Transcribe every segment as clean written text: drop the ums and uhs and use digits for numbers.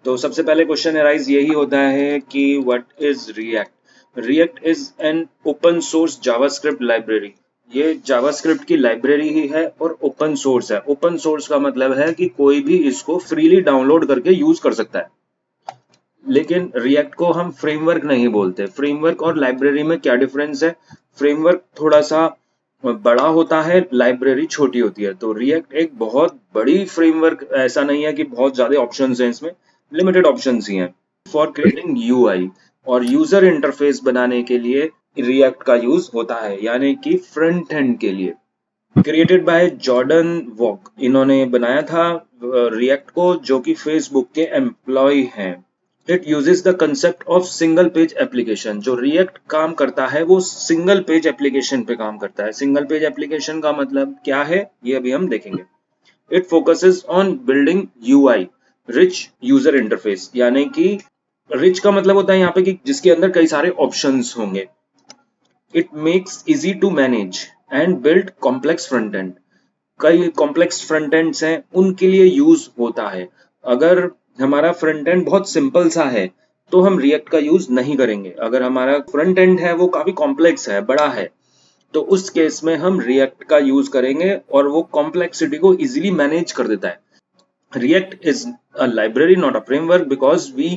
तो सबसे पहले क्वेश्चन अराइज यही होता है कि what is react. React is an open source JavaScript library. ये जावास्क्रिप्ट की लाइब्रेरी ही है और ओपन सोर्स है। ओपन सोर्स का मतलब है कि कोई भी इसको फ्रीली डाउनलोड करके यूज कर सकता है। लेकिन रिएक्ट को हम फ्रेमवर्क नहीं बोलते। फ्रेमवर्क और लाइब्रेरी में क्या डिफरेंस है? फ्रेमवर्क थोड़ा सा बड़ा होता है, लाइब्रेरी छोटी होती है। तो रिएक्ट एक बहुत बड़ी फ्रेमवर्क ऐसा नहीं है कि बहुत ज्यादा ऑप्शंस हैं इसमें, लिमिटेड ऑप्शंस ही हैं। फॉर क्रिएटिंग यूआई और यूजर इंटरफेस बनाने के लिए रिएक्ट का यूज होता है, यानी कि फ्रंट एंड के लिए। क्रिएटेड बाय जॉर्डन वॉक, इन्होंने बनाया था रिएक्ट को, जो कि फेसबुक के एम्प्लॉय हैं। It uses the concept of single page application. जो रिएक्ट काम करता है वो सिंगल पेज एप्लीकेशन पे काम करता है। सिंगल पेज एप्लीकेशन का मतलब क्या है ये अभी हम देखेंगे। It focuses on building UI rich user interface, यानी कि रिच का मतलब होता है यहाँ पे कि जिसके अंदर कई सारे ऑप्शंस होंगे। It makes easy to manage and build complex front end. कई कॉम्प्लेक्स फ्रंट एंड्स हैं, उनके लिए यूज होता है। अगर हमारा फ्रंट एंड बहुत सिंपल सा है तो हम रिएक्ट का यूज नहीं करेंगे। अगर हमारा फ्रंट एंड है वो काफी कॉम्प्लेक्स है, बड़ा है, तो उस केस में हम रिएक्ट का यूज करेंगे और वो कॉम्प्लेक्सिटी को इजीली मैनेज कर देता है। React is a library, not a framework, because we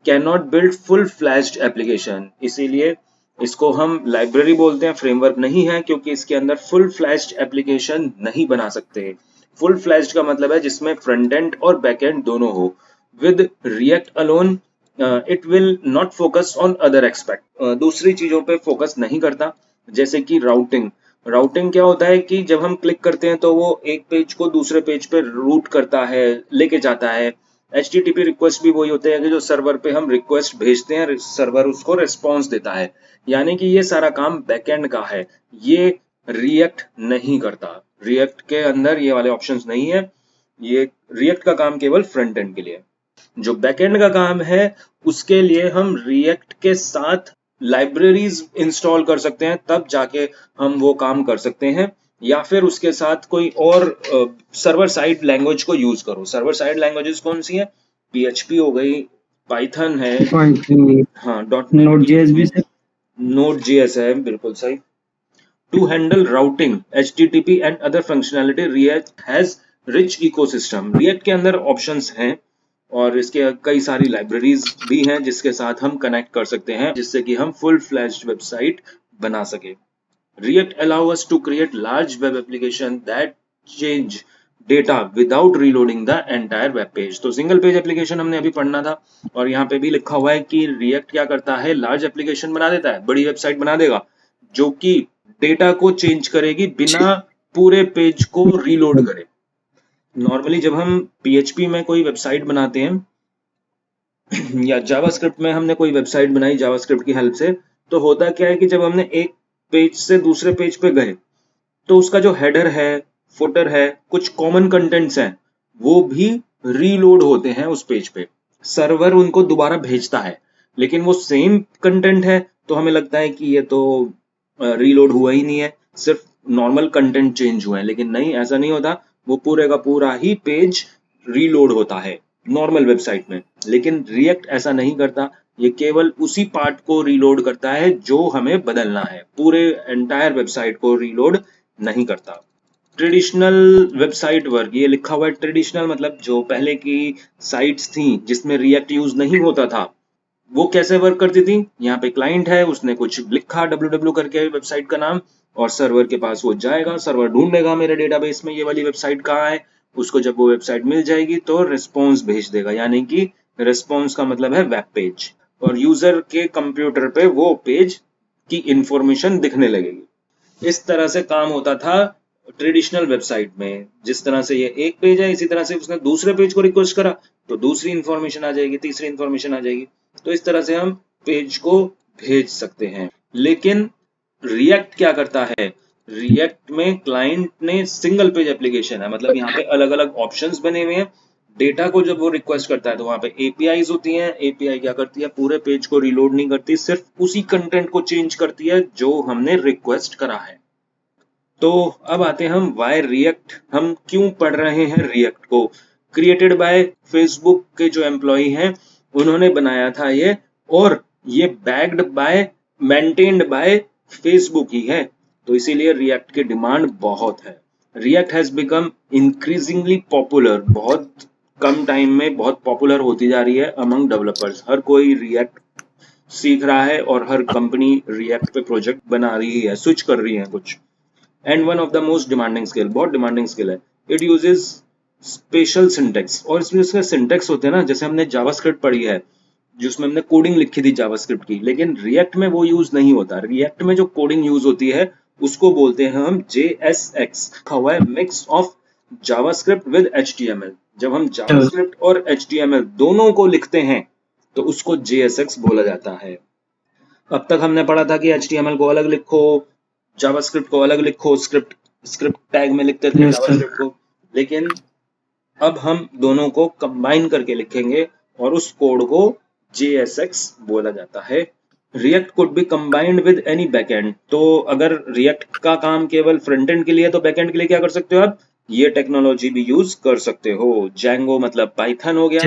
cannot build full-fledged application. इसीलिए इसको हम लाइब्रेरी बोलते हैं, फ्रेमवर्क नहीं है, क्योंकि इसके अंदर फुल फ्लैश्ड एप्लीकेशन नहीं बना सकते। फुल फ्लैश्ड का मतलब है जिसमें फ्रंट एंड और बैक एंड दोनों हो। With react alone it will not focus on other expect. दूसरी चीजों पे फोकस नहीं करता, जैसे कि राउटिंग। राउटिंग क्या होता है कि जब हम क्लिक करते हैं तो वो एक पेज को दूसरे पेज पे रूट करता है, लेके जाता है। HTTP रिक्वेस्ट भी वही होते हैं कि जो सर्वर पे हम रिक्वेस्ट भेजते हैं, सर्वर उसको रिस्पॉन्स देता है, यानी कि ये सारा काम बैकएंड का है। ये रिएक्ट नहीं करता। रिएक्ट के अंदर ये वाले ऑप्शंस नहीं है। ये रिएक्ट का काम केवल फ्रंट एंड के लिए। जो बैकएंड का काम है उसके लिए हम रिएक्ट के साथ लाइब्रेरीज इंस्टॉल कर सकते हैं, तब जाके हम वो काम कर सकते हैं, या फिर उसके साथ कोई और सर्वर साइड लैंग्वेज को यूज करो। सर्वर साइड लैंग्वेजेस कौन सी है? PHP हो गई, पाइथन है, हाँ, नोड जेएस भी से Node.js है, बिल्कुल सही। To handle routing, HTTP and other functionality, React has rich ecosystem. React के अंदर options हैं और इसके कई सारी लाइब्रेरीज भी हैं जिसके साथ हम कनेक्ट कर सकते हैं, जिससे कि हम फुल फ्लैश्ड वेबसाइट बना सके। React allow us to create large web application that change data without reloading the entire web page. तो सिंगल पेज एप्लीकेशन हमने अभी पढ़ना था और यहाँ पे भी लिखा हुआ है कि React क्या करता है, लार्ज एप्लीकेशन बना देता है, बड़ी वेबसाइट बना देगा, जो कि डेटा को चेंज करेगी बिना पूरे पेज को रीलोड करे। नॉर्मली जब हम PHP में कोई वेबसाइट बनाते हैं या जावास्क्रिप्ट में हमने कोई वेबसाइट बनाई जावास्क्रिप्ट की हेल्प से, तो होता क्या है कि जब हमने एक पेज से दूसरे पेज पे गए तो उसका जो हेडर है, फुटर है, कुछ कॉमन कंटेंट्स हैं, वो भी रीलोड होते हैं उस पेज पे। सर्वर उनको दोबारा भेजता है, लेकिन वो सेम कंटेंट है तो हमें लगता है कि ये तो रीलोड हुआ ही नहीं है, सिर्फ नॉर्मल कंटेंट चेंज हुआ है। लेकिन नहीं, ऐसा नहीं होता। वो पूरे का पूरा ही पेज रीलोड होता है नॉर्मल वेबसाइट में। लेकिन रिएक्ट ऐसा नहीं करता, ये केवल उसी पार्ट को रीलोड करता है जो हमें बदलना है, पूरे एंटायर वेबसाइट को रीलोड नहीं करता। ट्रेडिशनल वेबसाइट वर्क, ये लिखा हुआ है ट्रेडिशनल, मतलब जो पहले की साइट्स थी जिसमें रिएक्ट यूज नहीं होता था, वो कैसे वर्क करती थी। यहाँ पे क्लाइंट है, उसने कुछ लिखा www करके वेबसाइट का नाम, और सर्वर के पास वो जाएगा, सर्वर ढूंढेगा मेरे डेटाबेस में ये वाली वेबसाइट कहाँ है। उसको जब वो वेबसाइट मिल जाएगी तो रिस्पॉन्स भेज देगा, यानी कि रिस्पॉन्स का मतलब है वेब पेज, और यूजर के कंप्यूटर पे वो पेज की इंफॉर्मेशन दिखने लगेगी। इस तरह से काम होता था ट्रेडिशनल वेबसाइट में। जिस तरह से ये एक पेज है, इसी तरह से उसने दूसरे पेज को रिक्वेस्ट करा तो दूसरी इंफॉर्मेशन आ जाएगी, तीसरी इंफॉर्मेशन आ जाएगी। तो इस तरह से हम पेज को भेज सकते हैं। लेकिन रिएक्ट क्या करता है? रिएक्ट में क्लाइंट ने सिंगल पेज एप्लीकेशन है, मतलब यहाँ पे अलग अलग ऑप्शंस बने हुए हैं। डेटा को जब वो रिक्वेस्ट करता है तो वहां पे एपीआईज होती हैं। एपीआई क्या करती है? पूरे पेज को रीलोड नहीं करती, सिर्फ उसी कंटेंट को चेंज करती है जो हमने रिक्वेस्ट करा है। तो अब आते हैं हम वाई रिएक्ट, हम क्यों पढ़ रहे हैं रिएक्ट को। क्रिएटेड बाय फेसबुक के जो एम्प्लॉय हैं उन्होंने बनाया था ये, और ये backed by, maintained by Facebook ही है। तो इसीलिए रिएक्ट की डिमांड बहुत है। React has become increasingly popular, बहुत कम टाइम में बहुत पॉपुलर होती जा रही है अमंग डेवलपर्स। हर कोई रिएक्ट सीख रहा है और हर कंपनी रिएक्ट पे प्रोजेक्ट बना रही है, स्विच कर रही है कुछ। And one of the most demanding skill, बहुत डिमांडिंग स्किल है। इट यूजेस स्पेशल सिंटेक्स, और इसमें उसके सिंटेक्स होते हैं ना, जैसे हमने जावास्क्रिप्ट पढ़ी है जिसमें हमने कोडिंग लिखी थी जावास्क्रिप्ट की, लेकिन रिएक्ट में वो यूज नहीं होता। रिएक्ट में जो कोडिंग यूज होती है उसको बोलते हैं हम JSX, लिखा हुआ है mix of JavaScript with HTML। जब हम जावास्क्रिप्ट और HTML दोनों को लिखते हैं तो उसको JSX बोला जाता है। अब तक हमने पढ़ा था कि HTML को अलग लिखो, जावास्क्रिप्ट को अलग लिखो, स्क्रिप्ट टैग में लिखते थे जावास्क्रिप्ट को, लेकिन अब हम दोनों को कंबाइन करके लिखेंगे और उस कोड को JSX बोला जाता है। React could be combined with any backend. तो अगर रिएक्ट का काम केवल फ्रंट एंड के लिए, तो बैकएंड के लिए क्या कर सकते हो आप, ये टेक्नोलॉजी भी यूज कर सकते हो। Django मतलब पाइथन हो गया,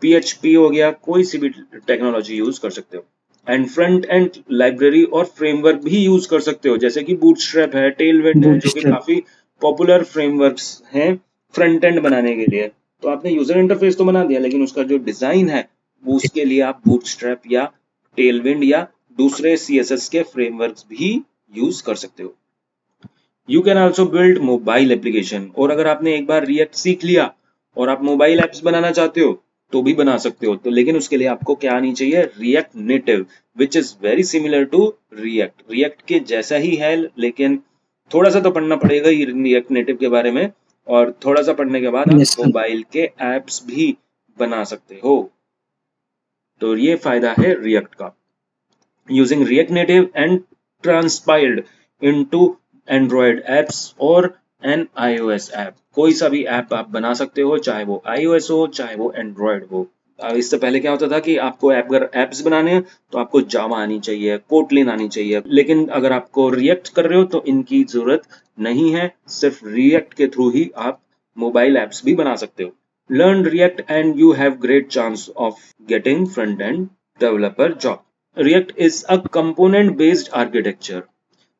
PHP हो गया, कोई सी भी टेक्नोलॉजी यूज कर सकते हो। एंड फ्रंट एंड लाइब्रेरी और फ्रेमवर्क भी यूज कर सकते हो, जैसे कि बूटस्ट्रैप है, टेलविंड है, जो कि काफी पॉपुलर फ्रेमवर्क्स हैं फ्रंट एंड बनाने के लिए। तो आपने यूजर इंटरफेस तो बना दिया, लेकिन उसका जो डिजाइन है वो उसके लिए आप बूटस्ट्रैप या टेलविंड या दूसरे CSS के फ्रेमवर्क्स भी यूज कर सकते हो। You can also build mobile application, और अगर आपने एक बार रिएक्ट सीख लिया और आप मोबाइल एप्स बनाना चाहते हो तो भी बना सकते हो। तो लेकिन उसके लिए आपको क्या आनी चाहिए, React Native, which is very similar to React. React के जैसा ही है, लेकिन थोड़ा सा तो पढ़ना पड़ेगा ही रिएक्ट नेटिव के बारे में, और थोड़ा सा पढ़ने के बाद आप मोबाइल के एप्स भी बना सकते हो। तो ये फायदा है रिएक्ट का। Using React Native and transpiled into Android apps और एन iOS ऐप, कोई सा भी ऐप आप बना सकते हो, चाहे वो iOS हो चाहे वो एंड्रॉयड हो। इससे पहले क्या होता था कि आपको अगर एप्स बनाने हैं तो आपको जावा आनी चाहिए, कोटलिन आनी चाहिए, लेकिन अगर आपको रिएक्ट कर रहे हो तो इनकी जरूरत नहीं है, सिर्फ रिएक्ट के थ्रू ही आप मोबाइल एप्स भी बना सकते हो। Learn react and you have great chance of getting front end developer job. React is a component based architecture.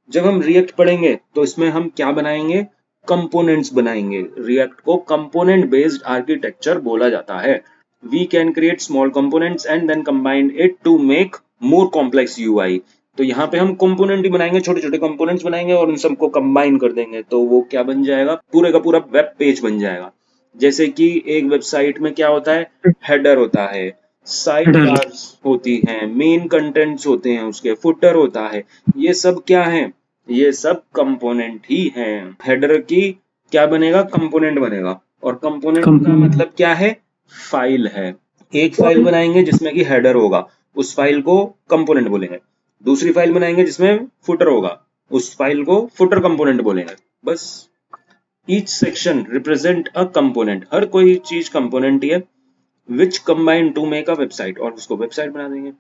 जब हम रिएक्ट पढ़ेंगे तो इसमें हम क्या बनाएंगे, कंपोनेंट्स बनाएंगे। रिएक्ट को कंपोनेंट बेस्ड आर्किटेक्चर बोला जाता है। We can create small components and then combine it to make more complex UI। तो यहाँ पे हम कंपोनेंट ही बनाएंगे, छोटे छोटे कंपोनेंट्स बनाएंगे और उन सबको कंबाइन कर देंगे, तो वो क्या बन जाएगा, पूरे का पूरा वेब पेज बन जाएगा। जैसे कि एक वेबसाइट में क्या होता है, हेडर होता है, साइड बार्स होती हैं, मेन कंटेंट्स होते हैं, उसके फुटर होता है, ये सब क्या है, ये सब कंपोनेंट ही हैं। हेडर की क्या बनेगा, कंपोनेंट बनेगा, और कंपोनेंट का मतलब क्या है, फाइल है। एक फाइल बनाएंगे जिसमें कि हेडर होगा, उस फाइल को कंपोनेंट बोलेंगे। दूसरी फाइल बनाएंगे जिसमें फुटर होगा, उस फाइल को फुटर कंपोनेंट बोलेंगे। बस each section represent a component, हर कोई चीज कंपोनेंट ही है, which combine to make a website, और उसको वेबसाइट बना देंगे।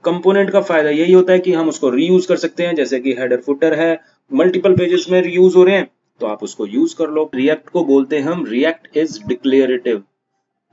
कंपोनेंट का फायदा यही होता है कि हम उसको रीयूज कर सकते हैं, जैसे कि हेडर फुटर है, मल्टीपल पेजेस में रीयूज हो रहे हैं तो आप उसको यूज कर लो। रिएक्ट को बोलते हैं हम रिएक्ट इज डिक्लेरेटिव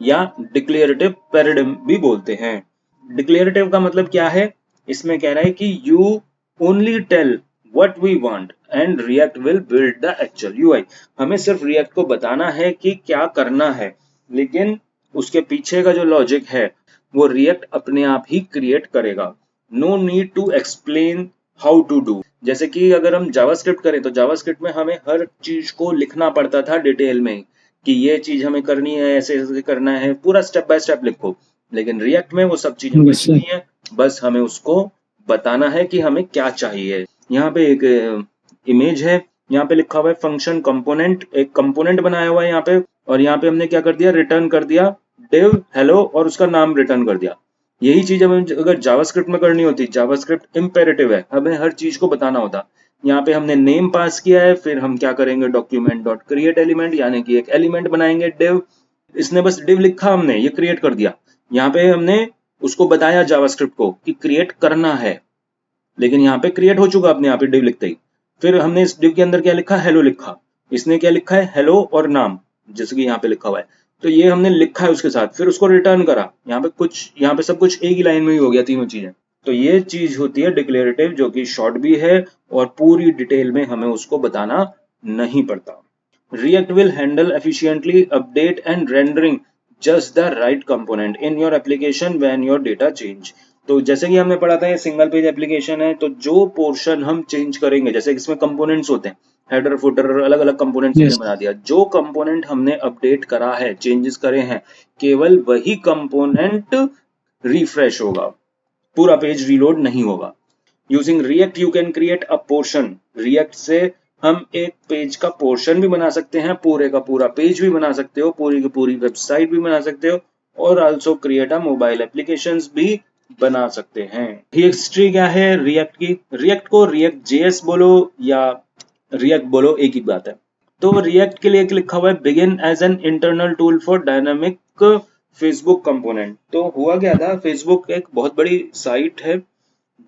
या डिक्लेरेटिव पैराडिग्म भी बोलते हैं। डिक्लेरेटिव का मतलब क्या है, इसमें कह रहा है कि you only tell what we want and React will build the actual UI। हमें सिर्फ रिएक्ट को बताना है कि क्या करना है, लेकिन उसके पीछे का जो लॉजिक है वो रिएक्ट अपने आप ही क्रिएट करेगा। No need to explain how to do. जैसे कि अगर हम जावास्क्रिप्ट करें तो जावास्क्रिप्ट में हमें हर चीज को लिखना पड़ता था डिटेल में कि ये चीज हमें करनी है, ऐसे ऐसे करना है, पूरा स्टेप बाय स्टेप लिखो। लेकिन रिएक्ट में वो सब चीजें कुछ नहीं है, बस हमें उसको बताना है कि हमें क्या चाहिए। यहाँ पे एक इमेज है, यहाँ पे लिखा हुआ है फंक्शन कंपोनेंट, एक कंपोनेंट बनाया हुआ है यहाँ पे, और यहाँ पे हमने क्या कर दिया, रिटर्न कर दिया div हेलो और उसका नाम रिटर्न कर दिया। यही चीज हमें अगर जावास्क्रिप्ट में करनी होती, जावास्क्रिप्ट इंपेरेटिव है, हमें हर चीज को बताना होता। यहाँ पे हमने नेम पास किया है, फिर हम क्या करेंगे, डॉक्यूमेंट डॉट क्रिएट एलिमेंट, यानी कि एक एलिमेंट बनाएंगे div। इसने बस div लिखा, हमने ये क्रिएट कर दिया। यहाँ पे हमने उसको बताया जावास्क्रिप्ट को कि क्रिएट करना है, लेकिन यहाँ पे क्रिएट हो चुका अपने आप ही div लिखते ही। फिर हमने इस div के अंदर क्या लिखा, हेलो लिखा। इसने क्या लिखा है, हेलो और नाम, जैसे कि यहाँ पे लिखा हुआ है। तो ये हमने लिखा है उसके साथ, फिर उसको रिटर्न करा, यहाँ पे सब कुछ एक ही लाइन में ही हो गया तीनों चीजें। तो ये चीज होती है डिक्लेरेटिव, जो कि शॉर्ट भी है और पूरी डिटेल में हमें उसको बताना नहीं पड़ता। React will handle efficiently update and rendering just the right component in your application when your data change। तो जैसे कि हमने पढ़ा था ये सिंगल पेज एप्लीकेशन है, तो जो पोर्शन हम चेंज करेंगे, जैसे इसमें कंपोनेंट्स होते हैं, हेडर फुटर अलग अलग कंपोनेंट्स yes, हमने बना दिया, जो कंपोनेंट हमने अपडेट करा है, चेंजेस करे हैं, केवल वही कंपोनेंट रिफ्रेश होगा, पूरा पेज रीलोड नहीं होगा। Using react you can create a portion. React से हम एक पेज का पोर्शन भी बना सकते हैं, पूरे का पूरा पेज भी बना सकते हो, पूरी की पूरी वेबसाइट भी बना सकते हो, और also create a mobile applications भी बना सकते हैं। हिस्ट्री क्या है रिएक्ट की? रिएक्ट को रिएक्ट जेएस बोलो या रिएक्ट बोलो, एक ही बात है। तो रिएक्ट के लिए एक लिखा हुआ है begin as an internal tool for dynamic Facebook component. तो हुआ क्या था, फेसबुक एक बहुत बड़ी साइट है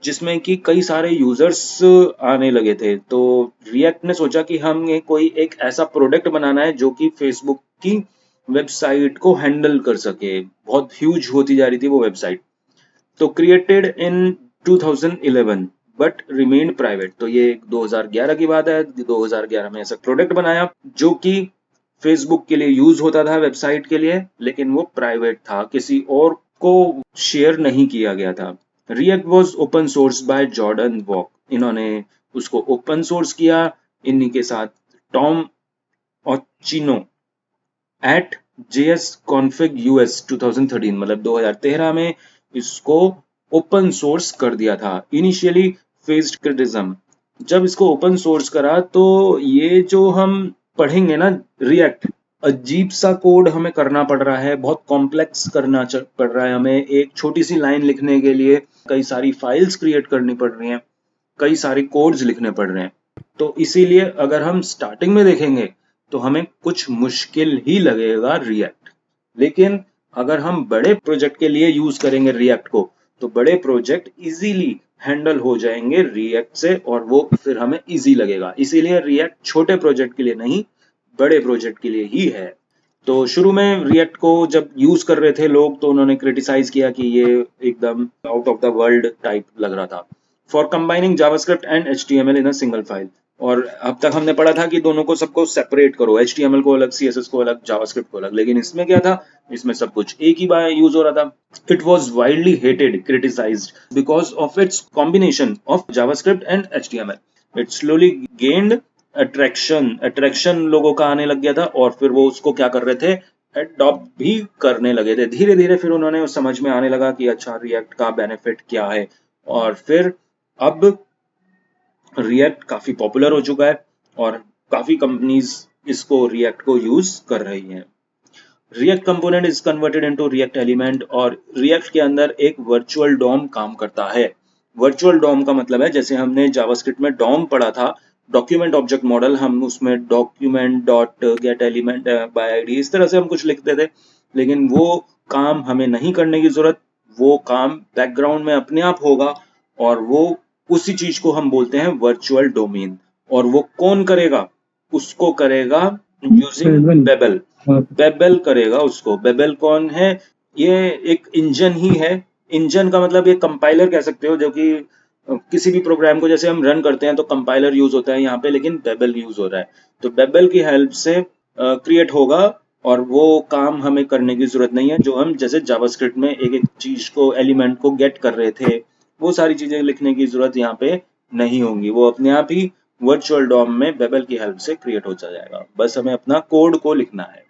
जिसमें कि कई सारे यूजर्स आने लगे थे। तो रिएक्ट ने सोचा कि हमें कोई एक ऐसा प्रोडक्ट बनाना है जो कि फेसबुक की वेबसाइट को हैंडल कर सके, बहुत ह्यूज होती जा रही थी वो वेबसाइट। तो created in 2011 but remained private. तो ये 2011 की बात है, 2011 में ऐसा प्रोडक्ट बनाया जो कि फेसबुक के लिए यूज होता था, वेबसाइट के लिए, लेकिन वो प्राइवेट था, किसी और को शेयर नहीं किया गया था। React was open source bye Jordan walk. इन्होंने उसको ओपन सोर्स किया, इन्हीं के साथ टॉम ऑचिनो एट JSConfig US 2013, मतलब 2013 में इसको ओपन सोर्स कर दिया था। Initially faced criticism. जब इसको ओपन सोर्स करा तो ये जो हम पढ़ेंगे ना रिएक्ट, अजीब सा कोड हमें करना पड़ रहा है, बहुत कॉम्प्लेक्स करना पड़ रहा है हमें। एक छोटी सी लाइन लिखने के लिए कई सारी फाइल्स क्रिएट करनी पड़ रही हैं, कई सारे कोड्स लिखने पड़ रहे हैं। तो इसीलिए अगर हम स्टार्टिंग में देखेंगे तो हमें कुछ मुश्किल ही लगेगा रिएक्ट, लेकिन अगर हम बड़े प्रोजेक्ट के लिए यूज करेंगे रिएक्ट को, तो बड़े प्रोजेक्ट इजीली हैंडल हो जाएंगे रिएक्ट से, और वो फिर हमें इजी लगेगा। इसीलिए रिएक्ट छोटे प्रोजेक्ट के लिए नहीं, बड़े प्रोजेक्ट के लिए ही है। तो शुरू में रिएक्ट को जब यूज कर रहे थे लोग, तो उन्होंने क्रिटिसाइज किया कि ये एकदम out of the world type लग रहा था। For combining JavaScript and HTML in a single file. और अब तक हमने पढ़ा था कि दोनों को सबको सेपरेट करो, HTML को अलग, CSS को अलग, जावास्क्रिप्ट को अलग, लेकिन इसमें क्या था, इसमें सब कुछ एक ही बार यूज हो रहा था। It was widely hated, criticised because of its combination of JavaScript and HTML। It slowly gained attraction लोगों का आने लग गया था, और फिर वो उसको क्या कर रहे थे, एडॉप्ट भी करने लगे थे। धीरे धीरे फिर उन्होंने समझ में आने लगा कि अच्छा रिएक्ट का बेनिफिट क्या है, और फिर अब रिएक्ट काफी पॉपुलर हो चुका है और काफी कंपनीज इसको रिएक्ट को यूज कर रही हैं। React component is converted into react element, और रिएक्ट के अंदर एक वर्चुअल डॉम काम करता है। वर्चुअल डॉम का मतलब है, जैसे हमने जावास्क्रिप्ट में डॉम पढ़ा था, डॉक्यूमेंट ऑब्जेक्ट मॉडल, हम उसमें document dot gate element by ID इस तरह से हम कुछ लिखते थे, लेकिन वो काम हमें नहीं करने की जरूरत, वो काम बैकग्राउंड में अपने आप होगा, और वो उसी चीज को हम बोलते हैं वर्चुअल डोमेन। और वो कौन करेगा? उसको करेगा यूजिंग बेबल। बेबल करेगा उसको। बेबल कौन है? ये एक इंजन ही है। इंजन का मतलब ये कंपाइलर कह सकते हो, जो कि किसी भी प्रोग्राम को जैसे हम रन करते हैं तो कंपाइलर यूज होता है यहाँ पे, लेकिन बेबल यूज हो रहा है। तो बेबल की हेल्प से क्रिएट होगा, और वो काम हमें करने की जरूरत नहीं है, जो हम जैसे जावास्क्रिप्ट में एक एक चीज को, एलिमेंट को गेट कर रहे थे, वो सारी चीजें लिखने की जरूरत यहाँ पे नहीं होंगी। वो अपने आप ही वर्चुअल डॉम में बेबल की हेल्प से क्रिएट हो जाएगा, बस हमें अपना कोड को लिखना है।